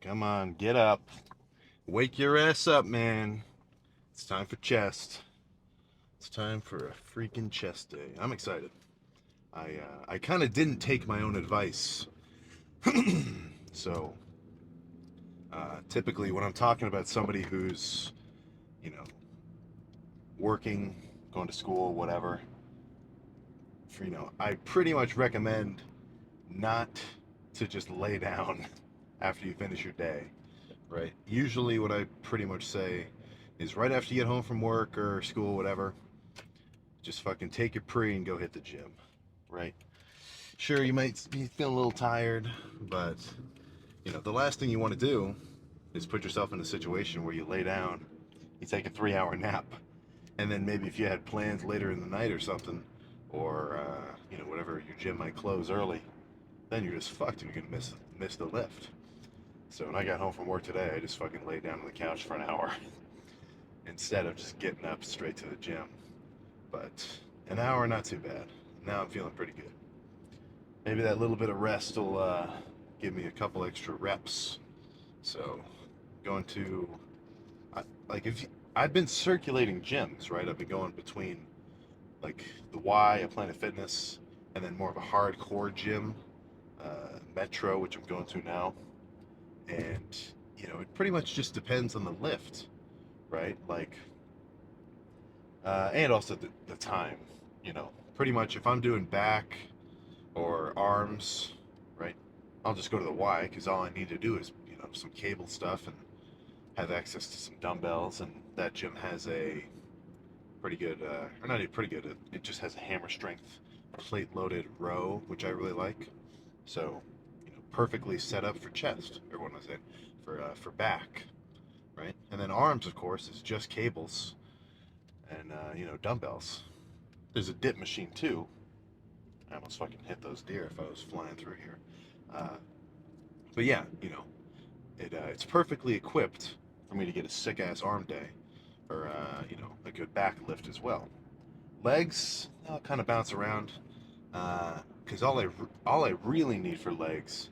Come on, get up. Wake your ass up, man. It's time for chest. It's time for a freaking chest day. I'm excited. I kind of didn't take my own advice. So, typically when I'm talking about somebody who's, you know, working, going to school, whatever, I pretty much recommend not to just lay down after you finish your day, right? Usually what I pretty much say is right after you get home from work or school, whatever, just fucking take your pre and go hit the gym, right? Sure, you might be feeling a little tired, but the last thing you want to do is put yourself in a situation where you lay down, you take a 3 hour nap, and then maybe if you had plans later in the night or something, or whatever, your gym might close early, then you're just fucked and you're gonna miss the lift. So when I got home from work today, I just fucking laid down on the couch for an hour instead of just getting up straight to the gym. But an hour, not too bad. Now I'm feeling pretty good. Maybe that little bit of rest will give me a couple extra reps. So going to like if I've been circulating gyms, right? I've been going between like the Y, a Planet Fitness, and then more of a hardcore gym, Metro, which I'm going to now. And it pretty much just depends on the lift, right? Like, and also the time. Pretty much if I'm doing back or arms, right? I'll just go to the Y because all I need to do is some cable stuff and have access to some dumbbells, and that gym has a pretty good, or not even pretty good. It just has a hammer strength plate loaded row, which I really like. So, perfectly set up for chest, or what am I saying? For back, right? And then arms, of course, is just cables and dumbbells. There's a dip machine too. I almost fucking hit those deer if I was flying through here. Uh, but yeah, it's perfectly equipped for me to get a sick ass arm day, or a good back lift as well. Legs, I'll kind of bounce around, because all I really need for legs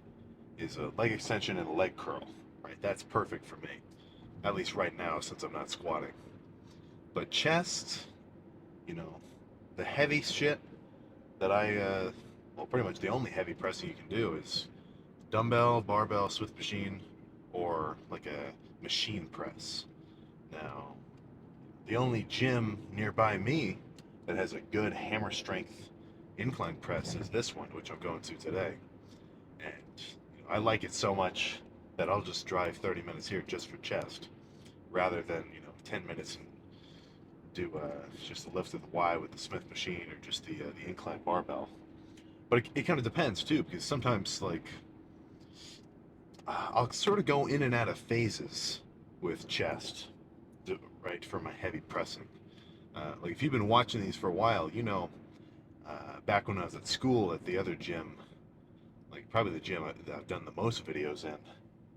is a leg extension and a leg curl. Right, that's perfect for me, at least right now since I'm not squatting. But chest, you know, the heavy shit that well, pretty much the only heavy pressing you can do is dumbbell, barbell, Swift machine, or like a machine press. Now, the only gym nearby me that has a good hammer strength incline press is this one, which I'm going to today. And I like it so much that I'll just drive 30 minutes here just for chest, rather than 10 minutes and do just the lift of the Y with the Smith machine, or just the incline barbell. But it kind of depends too, because sometimes like I'll sort of go in and out of phases with chest, right, for my heavy pressing. Like if you've been watching these for a while, back when I was at school at the other gym, like probably the gym that I've done the most videos in,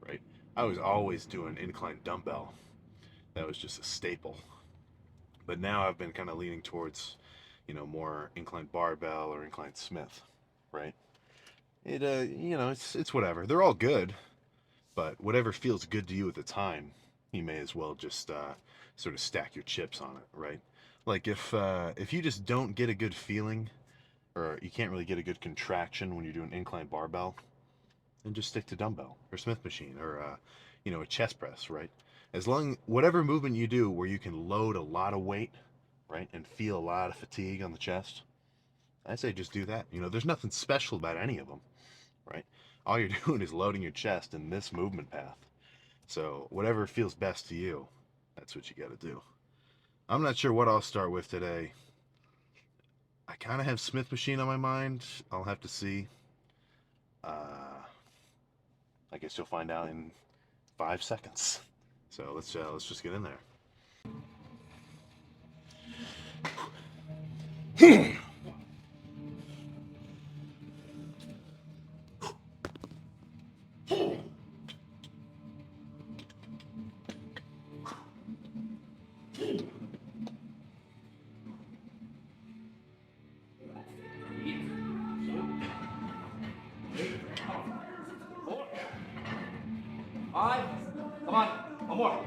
right? I was always doing incline dumbbell. That was just a staple. But now I've been kind of leaning towards, more incline barbell or incline Smith, right? It's whatever. They're all good, but whatever feels good to you at the time, you may as well just sort of stack your chips on it, right? Like if you just don't get a good feeling, or you can't really get a good contraction when you're doing incline barbell, then just stick to dumbbell or Smith machine, or a chest press, right? As long whatever movement you do where you can load a lot of weight, right, and feel a lot of fatigue on the chest, I say just do that. There's nothing special about any of them, right? All you're doing is loading your chest in this movement path. So whatever feels best to you, that's what you got to do. I'm not sure what I'll start with today. I kind of have Smith machine on my mind. I'll have to see. I guess you'll find out in 5 seconds. So let's just get in there. 5. Come on. One more.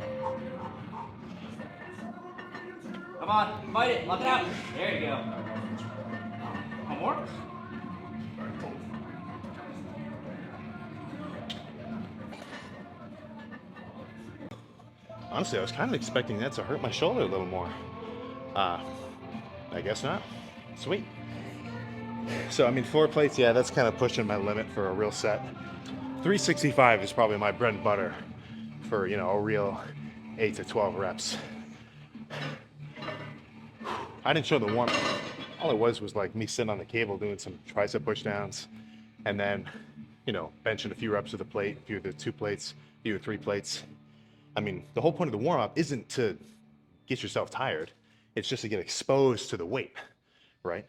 Come on. Fight it. Lock it out. There you go. One more. Honestly, I was kind of expecting that to hurt my shoulder a little more. I guess not. Sweet. So, I mean, 4 plates, yeah, that's kind of pushing my limit for a real set. 365 is probably my bread and butter for, you know, a real 8 to 12 reps. I didn't show the warm-up. All it was like me sitting on the cable doing some tricep push downs, and then, you know, benching a few reps of the plate, a few of the 2 plates, a few of 3 plates. I mean, the whole point of the warm-up isn't to get yourself tired. It's just to get exposed to the weight, right?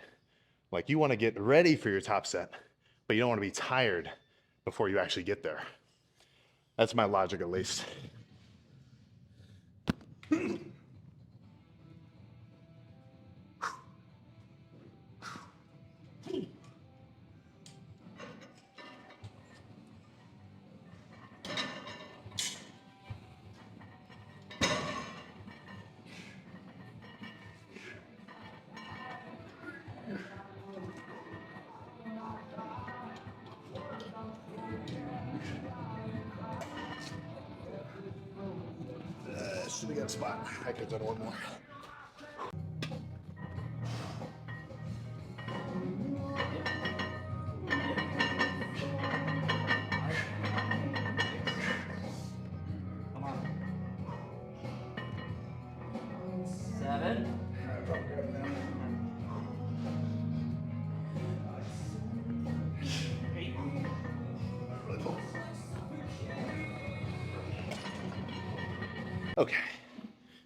Like, you want to get ready for your top set, but you don't want to be tired before you actually get there. That's my logic, at least. Should have got a spot. I could have done one more. Come on. 7. 8. Okay,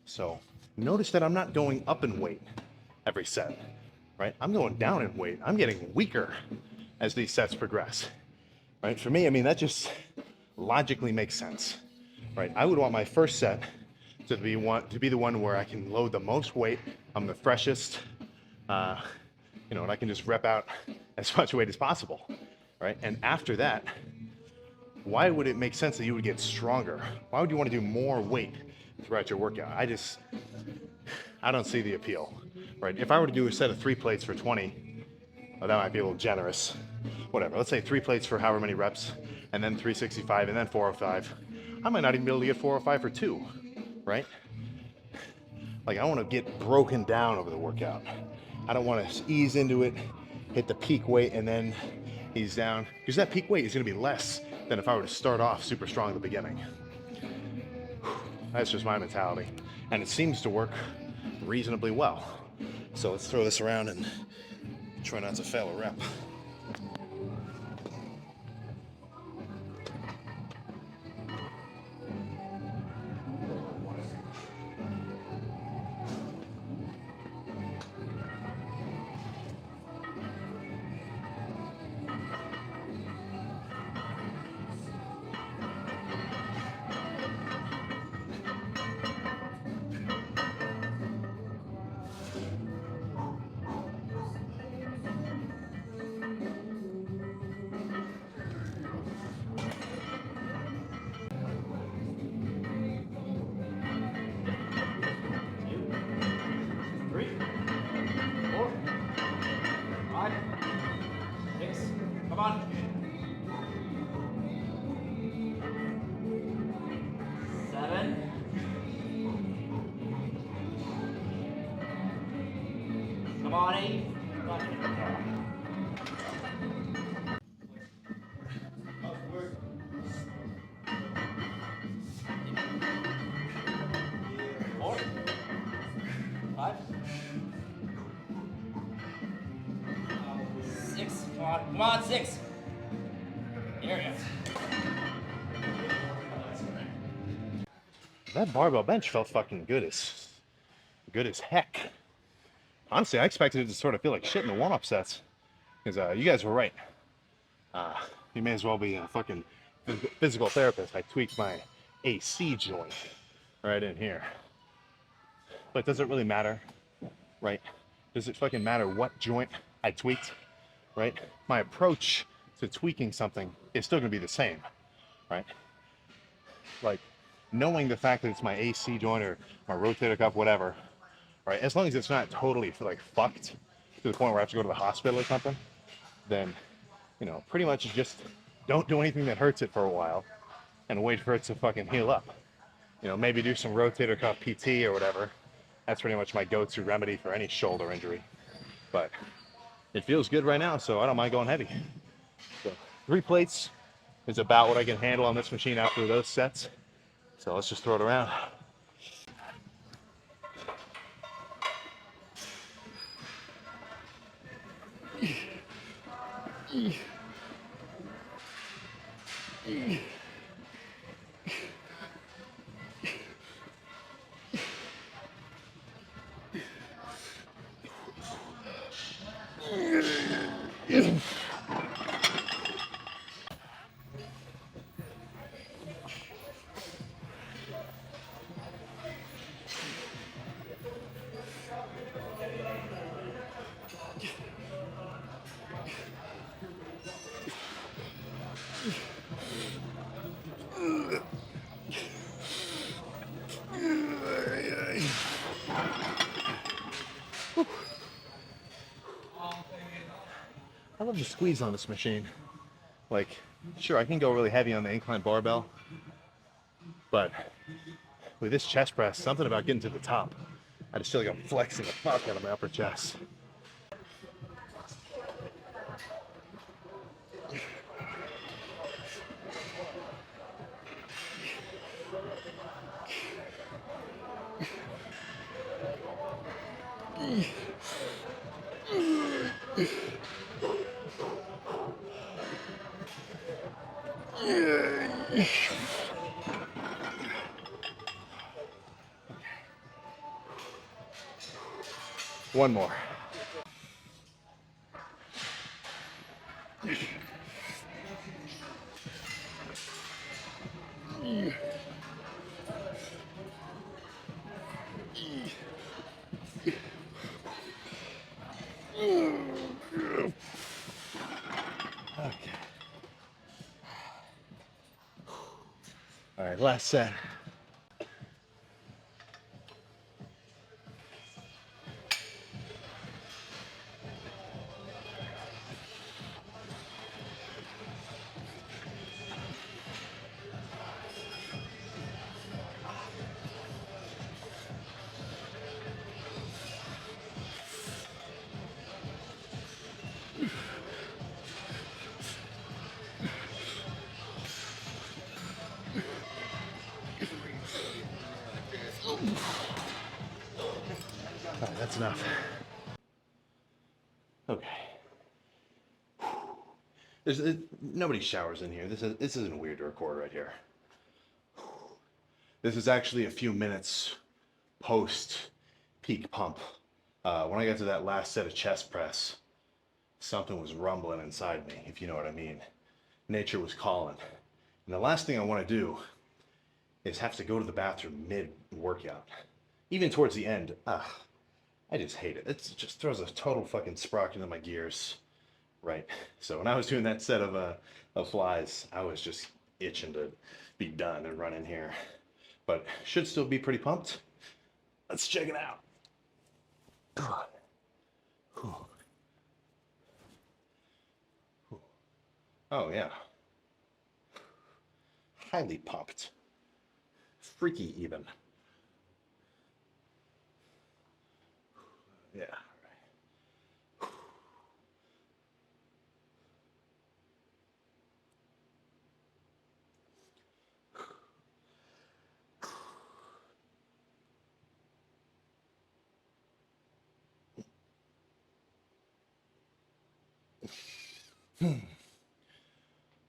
so notice that I'm not going up in weight every set, right? I'm going down in weight. I'm getting weaker as these sets progress, right? For me, I mean, that just logically makes sense, right? I would want my first set to be the one where I can load the most weight. I'm the freshest, you know, and I can just rep out as much weight as possible, right? And after that, why would it make sense that you would get stronger? Why would you want to do more weight throughout your workout? I don't see the appeal, right? If I were to do a set of 3 plates for 20, well, that might be a little generous. Whatever, let's say 3 plates for however many reps, and then 365, and then 405. I might not even be able to get 405 for 2, right? Like, I want to get broken down over the workout. I don't want to ease into it, hit the peak weight, and then ease down, because that peak weight is going to be less than if I were to start off super strong at the beginning. That's just my mentality, and it seems to work reasonably well. So let's throw this around and try not to fail a rep. Come on. 7. Come on, 8. Four. 5. 6. Come on, 6. There we go. That barbell bench felt fucking good as heck. Honestly, I expected it to sort of feel like shit in the warm-up sets, because you guys were right. You may as well be a fucking physical therapist. I tweaked my AC joint right in here. But does it really matter, right? Does it fucking matter what joint I tweaked, right? My approach to tweaking something is still gonna be the same, right? Like, knowing the fact that it's my AC joint or my rotator cuff, whatever, right? As long as it's not totally like fucked to the point where I have to go to the hospital or something, then, pretty much just don't do anything that hurts it for a while and wait for it to fucking heal up. Maybe do some rotator cuff PT or whatever. That's pretty much my go-to remedy for any shoulder injury. But it feels good right now, so I don't mind going heavy. So 3 plates is about what I can handle on this machine after those sets. So let's just throw it around. I love the squeeze on this machine. Like, sure, I can go really heavy on the incline barbell, but with this chest press, something about getting to the top, I just feel like I'm flexing the fuck out of my upper chest. One more. Okay. All right, last set. All right, that's enough. Okay. Nobody showers in here. This isn't weird to record right here. This is actually a few minutes post peak pump. When I got to that last set of chest press, something was rumbling inside me, if you know what I mean. Nature was calling. And the last thing I want to do is have to go to the bathroom mid workout. Even towards the end, I just hate it. It just throws a total fucking spark into my gears. Right. So when I was doing that set of flies, I was just itching to be done and run in here. But should still be pretty pumped. Let's check it out. Oh yeah. Highly pumped. Freaky even. Yeah.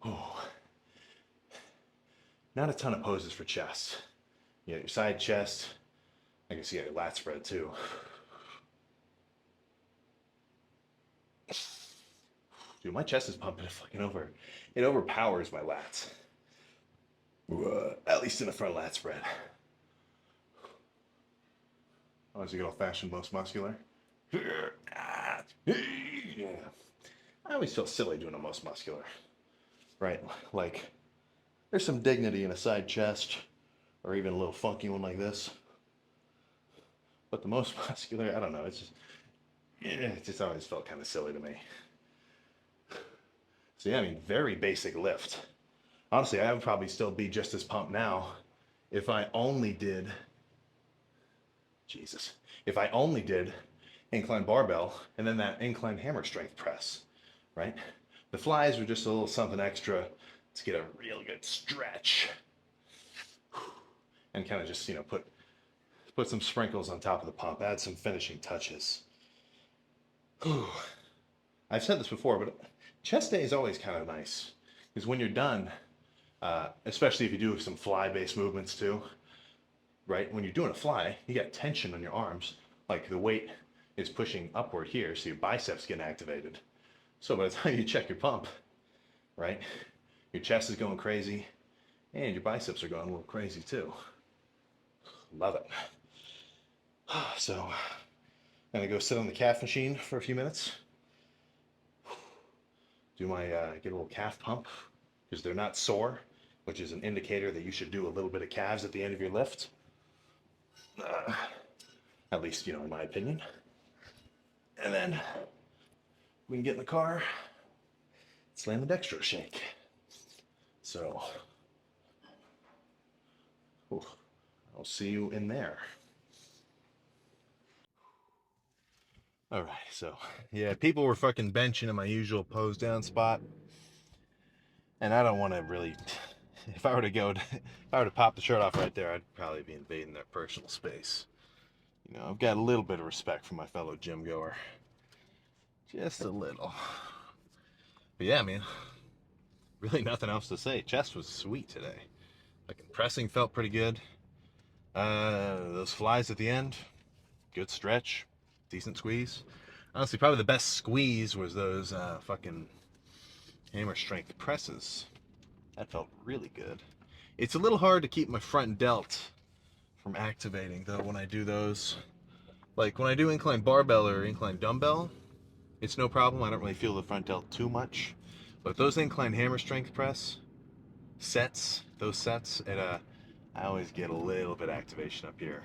Oh. Not a ton of poses for chest. You got your side chest. I guess you got your lat spread too. Dude, my chest is pumping fucking over. It overpowers my lats. At least in the front lat spread. Oh, is it good old fashioned most muscular? Yeah. I always feel silly doing a most muscular. Right? Like, There's some dignity in a side chest, or even a little funky one like this. But the most muscular, I don't know, it just always felt kind of silly to me. So yeah, I mean, very basic lift. Honestly, I would probably still be just as pumped now if I only did, Jesus, if I only did incline barbell and then that incline hammer strength press, right? The flies were just a little something extra to get a real good stretch and kind of just, put some sprinkles on top of the pump, add some finishing touches. I've said this before, but chest day is always kind of nice because when you're done, especially if you do some fly-based movements too, right? When you're doing a fly, you got tension on your arms, like the weight is pushing upward here, so your biceps get activated. So by the time you check your pump, right, your chest is going crazy, and your biceps are going a little crazy too. Love it. So I'm gonna go sit on the calf machine for a few minutes. Do my get a little calf pump because they're not sore, which is an indicator that you should do a little bit of calves at the end of your lift. At least, in my opinion. And then we can get in the car, slam the dextro shake. So, I'll see you in there. All right, so yeah, people were fucking benching in my usual pose down spot, and I don't want to really. If I were to pop the shirt off right there, I'd probably be invading their personal space. I've got a little bit of respect for my fellow gym goer, just a little. But yeah, man, really nothing else to say. Chest was sweet today. Like pressing felt pretty good. Those flies at the end, good stretch, decent squeeze. Honestly, probably the best squeeze was those fucking hammer strength presses. That felt really good. It's a little hard to keep my front delt from activating though when I do those. Like when I do incline barbell or incline dumbbell, it's no problem. I don't really feel the front delt too much. But those incline hammer strength press those sets, I always get a little bit of activation up here.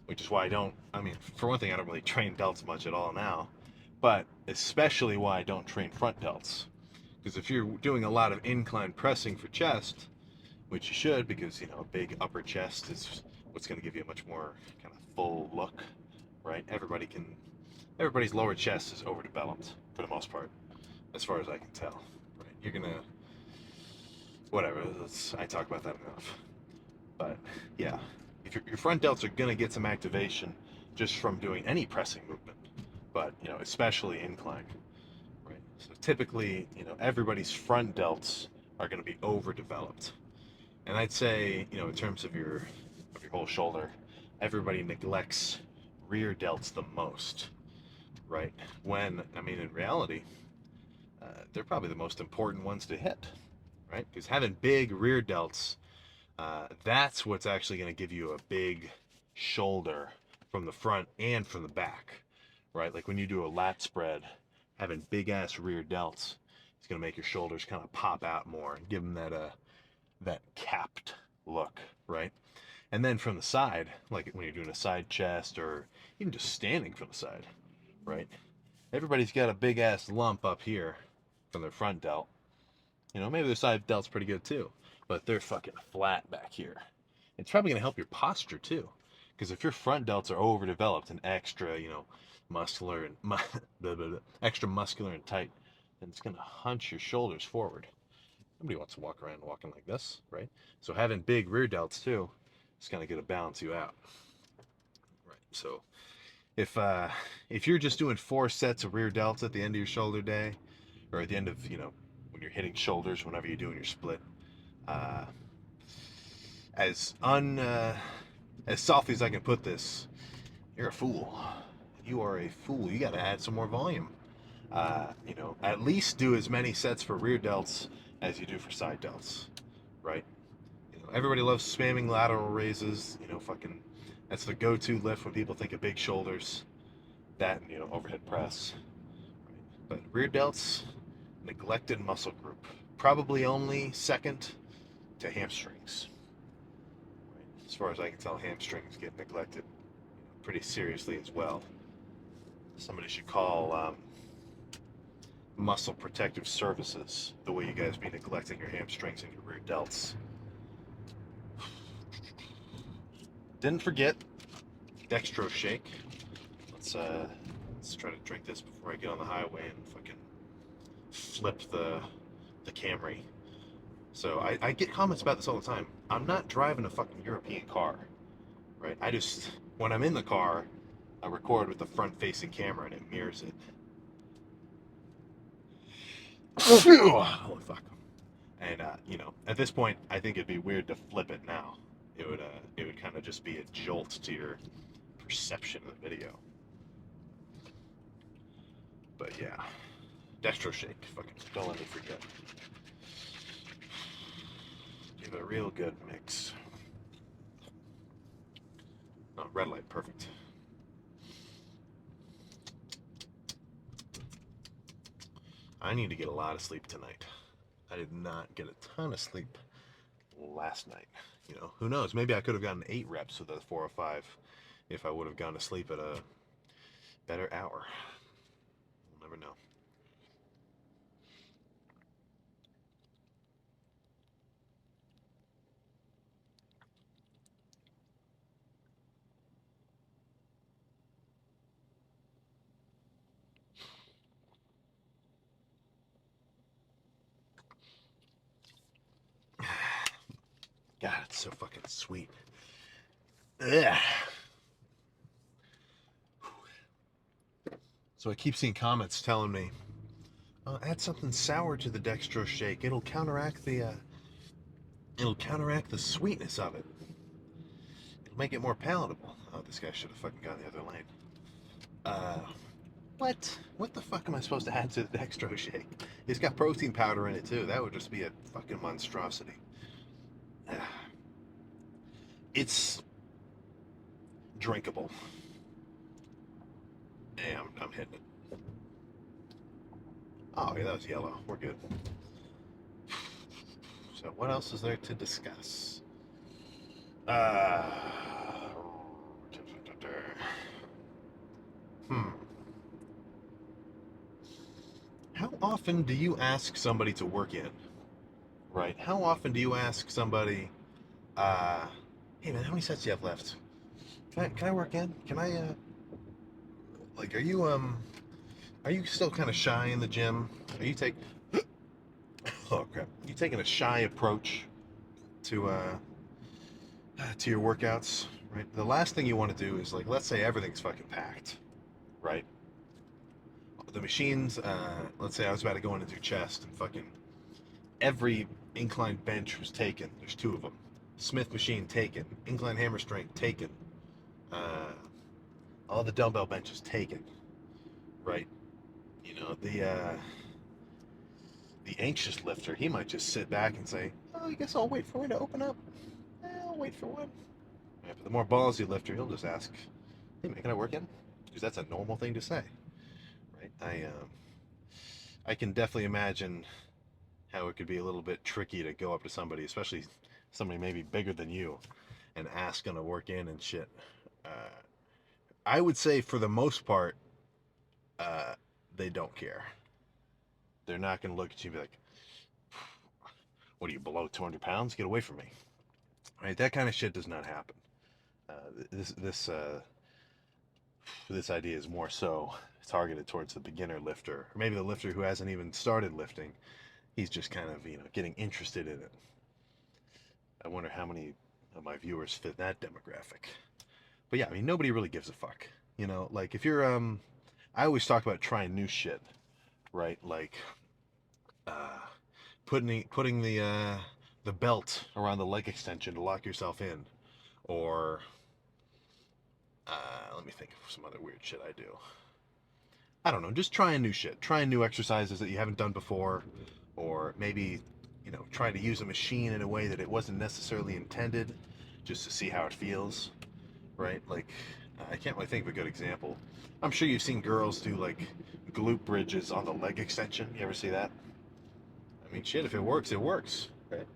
Which is why for one thing, I don't really train delts much at all now. But especially why I don't train front delts. Because if you're doing a lot of incline pressing for chest, which you should, because a big upper chest is what's going to give you a much more kind of full look, right? Everybody's lower chest is overdeveloped for the most part, as far as I can tell. Right? You're gonna, whatever. I talk about that enough. But yeah, if your front delts are gonna get some activation just from doing any pressing movement, but especially incline. Right. So typically, everybody's front delts are going to be overdeveloped. And I'd say, in terms of your whole shoulder, everybody neglects rear delts the most, right? When, in reality, they're probably the most important ones to hit, right? Because having big rear delts, that's what's actually going to give you a big shoulder from the front and from the back, right? Like when you do a lat spread, having big ass rear delts is going to make your shoulders kind of pop out more and give them that capped look, right? And then from the side, like when you're doing a side chest or even just standing from the side, right? Everybody's got a big ass lump up here from their front delt. Maybe their side delt's pretty good too, but they're fucking flat back here. It's probably going to help your posture too. Because if your front delts are overdeveloped and extra, muscular and extra muscular and tight, then it's going to hunch your shoulders forward. Nobody wants to walk around walking like this, right? So having big rear delts too is kind of going to balance you out, right? So if you're just doing 4 sets of rear delts at the end of your shoulder day, or at the end of when you're hitting shoulders, whenever you're doing your split, uh, as softly as I can put this, you're a fool. You are a fool. You got to add some more volume. At least do as many sets for rear delts as you do for side delts, right? Everybody loves spamming lateral raises. Fucking, that's the go-to lift when people think of big shoulders. That and overhead press. Right? But rear delts, neglected muscle group. Probably only second to hamstrings. Right? As far as I can tell, hamstrings get neglected pretty seriously as well. Somebody should call muscle protective services the way you guys be neglecting your hamstrings and your rear delts. Didn't forget dextro shake. Let's try to drink this before I get on the highway and fucking flip the Camry. So I get comments about this all the time. I'm not driving a fucking European car, right? When I'm in the car, I record with the front-facing camera and it mirrors it. Holy fuck. And at this point, I think it'd be weird to flip it now. It would kind of just be a jolt to your perception of the video. But yeah, dextro shake. Fucking don't let me forget. Give it a real good mix. Oh, red light, perfect. I need to get a lot of sleep tonight. I did not get a ton of sleep last night. Who knows? Maybe I could have gotten 8 reps with a 405 if I would have gone to sleep at a better hour. We'll never know. God, it's so fucking sweet. Ugh. So I keep seeing comments telling me, add something sour to the dextro shake. It'll counteract the sweetness of it. It'll make it more palatable. Oh, this guy should have fucking gone the other lane. What? What the fuck am I supposed to add to the dextro shake? It's got protein powder in it too. That would just be a fucking monstrosity. It's drinkable. Damn, I'm hitting it. Oh, yeah, that was yellow. We're good. So what else is there to discuss? How often do you ask somebody to work in? Right? How often do you ask somebody, hey man, how many sets do you have left? Can I work in? Can I, like, are you still kind of shy in the gym? Are you oh crap. Are you taking a shy approach to your workouts, right? The last thing you want to do is, like, let's say everything's fucking packed, right? The machines, let's say I was about to go in and do chest, and fucking every incline bench was taken. There's 2 of them. Smith machine taken. Incline hammer strength taken. All the dumbbell benches taken, right? The anxious lifter, he might just sit back and say, "Oh, I guess I'll wait for one to open up. I'll wait for one." Yeah, but the more ballsy lifter, he'll just ask, "Hey man, can I work in?" Because that's a normal thing to say, right? I can definitely imagine how it could be a little bit tricky to go up to somebody, especially somebody maybe bigger than you, and ask them to work in and shit. Uh, I would say for the most part, they don't care. They're not going to look at you and be like, "What are you, below 200 pounds? Get away from me." Right? That kind of shit does not happen. Uh, this idea is more so targeted towards the beginner lifter, or maybe the lifter who hasn't even started lifting. He's just kind of getting interested in it. I wonder how many of my viewers fit that demographic. But yeah, I mean, nobody really gives a fuck. Like if you're I always talk about trying new shit, right? Like putting the belt around the leg extension to lock yourself in, or let me think of some other weird shit I do. I don't know, just trying new shit, trying new exercises that you haven't done before, or maybe trying to use a machine in a way that it wasn't necessarily intended, just to see how it feels, right? Like, I can't really think of a good example. I'm sure you've seen girls do like glute bridges on the leg extension. You ever see that? I mean, shit, if it works, it works, right?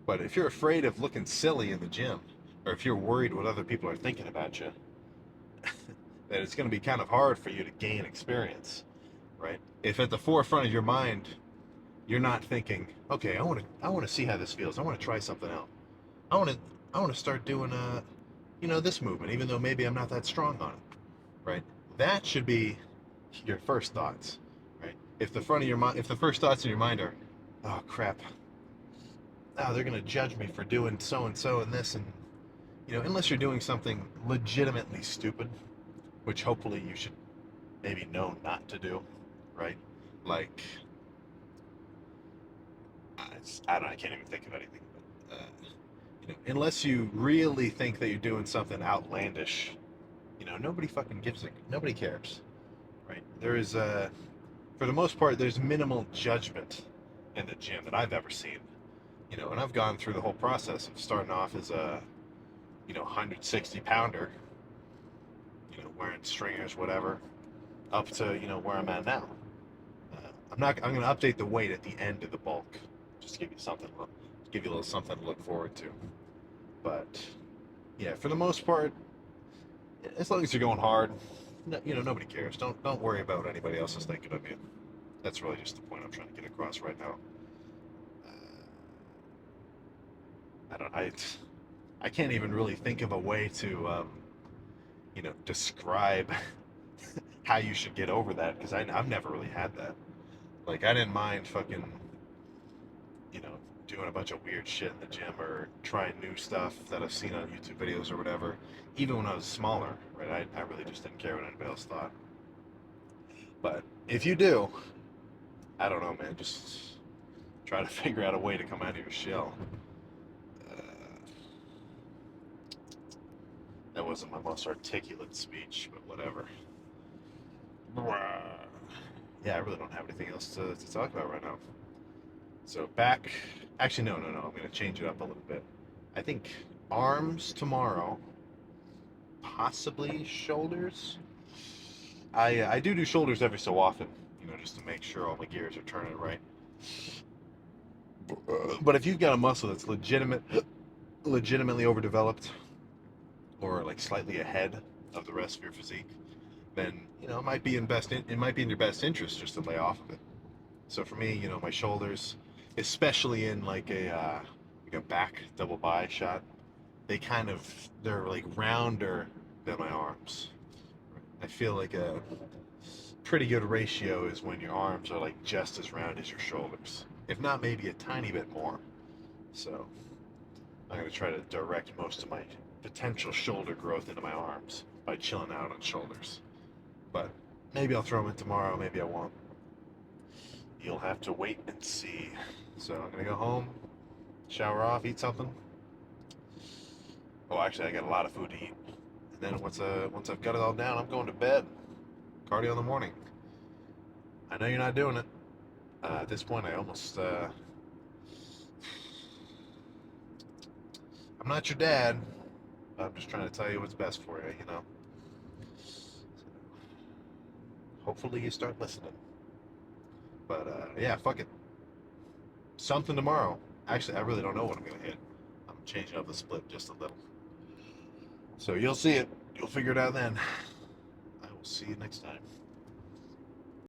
But if you're afraid of looking silly in the gym, or if you're worried what other people are thinking about you, then it's going to be kind of hard for you to gain experience, right? If at the forefront of your mind you're not thinking, okay, I want to see how this feels. I want to try something out. I want to I want to start doing this movement, even though maybe I'm not that strong on it, right? That should be your first thoughts, right? If the first thoughts in your mind are, oh crap, oh they're gonna judge me for doing so and so and this, and unless you're doing something legitimately stupid, which hopefully you should maybe know not to do, right? Like, I don't know, I can't even think of anything. But, unless you really think that you're doing something outlandish, nobody cares, right? There is for the most part, there's minimal judgment in the gym that I've ever seen. And I've gone through the whole process of starting off as a 160 pounder, wearing stringers, whatever, up to where I'm at now. I'm going to update the weight at the end of the bulk, just to give you a little something to look forward to. But yeah, for the most part, as long as you're going hard, nobody cares. Don't worry about what anybody else is thinking of you. That's really just the point I'm trying to get across right now. I don't. I can't even really think of a way to describe how you should get over that, because I've never really had that. Like, I didn't mind fucking doing a bunch of weird shit in the gym or trying new stuff that I've seen on YouTube videos or whatever. Even when I was smaller, right? I really just didn't care what anybody else thought. But if you do, I don't know, man. Just try to figure out a way to come out of your shell. That wasn't my most articulate speech, but whatever. Yeah, I really don't have anything else to talk about right now. So back, actually, no. I'm going to change it up a little bit. I think arms tomorrow, possibly shoulders. I do shoulders every so often, just to make sure all my gears are turning right. But if you've got a muscle that's legitimately overdeveloped, or like slightly ahead of the rest of your physique, then it might be in your best interest just to lay off of it. So for me, my shoulders, especially in like a back double bi shot, they're like rounder than my arms. I feel like a pretty good ratio is when your arms are like just as round as your shoulders, if not maybe a tiny bit more. So I'm going to try to direct most of my potential shoulder growth into my arms by chilling out on shoulders. But maybe I'll throw them in tomorrow, maybe I won't. You'll have to wait and see. So I'm going to go home, shower off, eat something. Oh, actually, I got a lot of food to eat. And then once I've got it all down, I'm going to bed. Cardio in the morning. I know you're not doing it. At this point, I'm not your dad. I'm just trying to tell you what's best for you, Hopefully you start listening. But yeah, fuck it. Something tomorrow. Actually, I really don't know what I'm gonna hit. I'm changing up the split just a little. So you'll see it. You'll figure it out then. I will see you next time.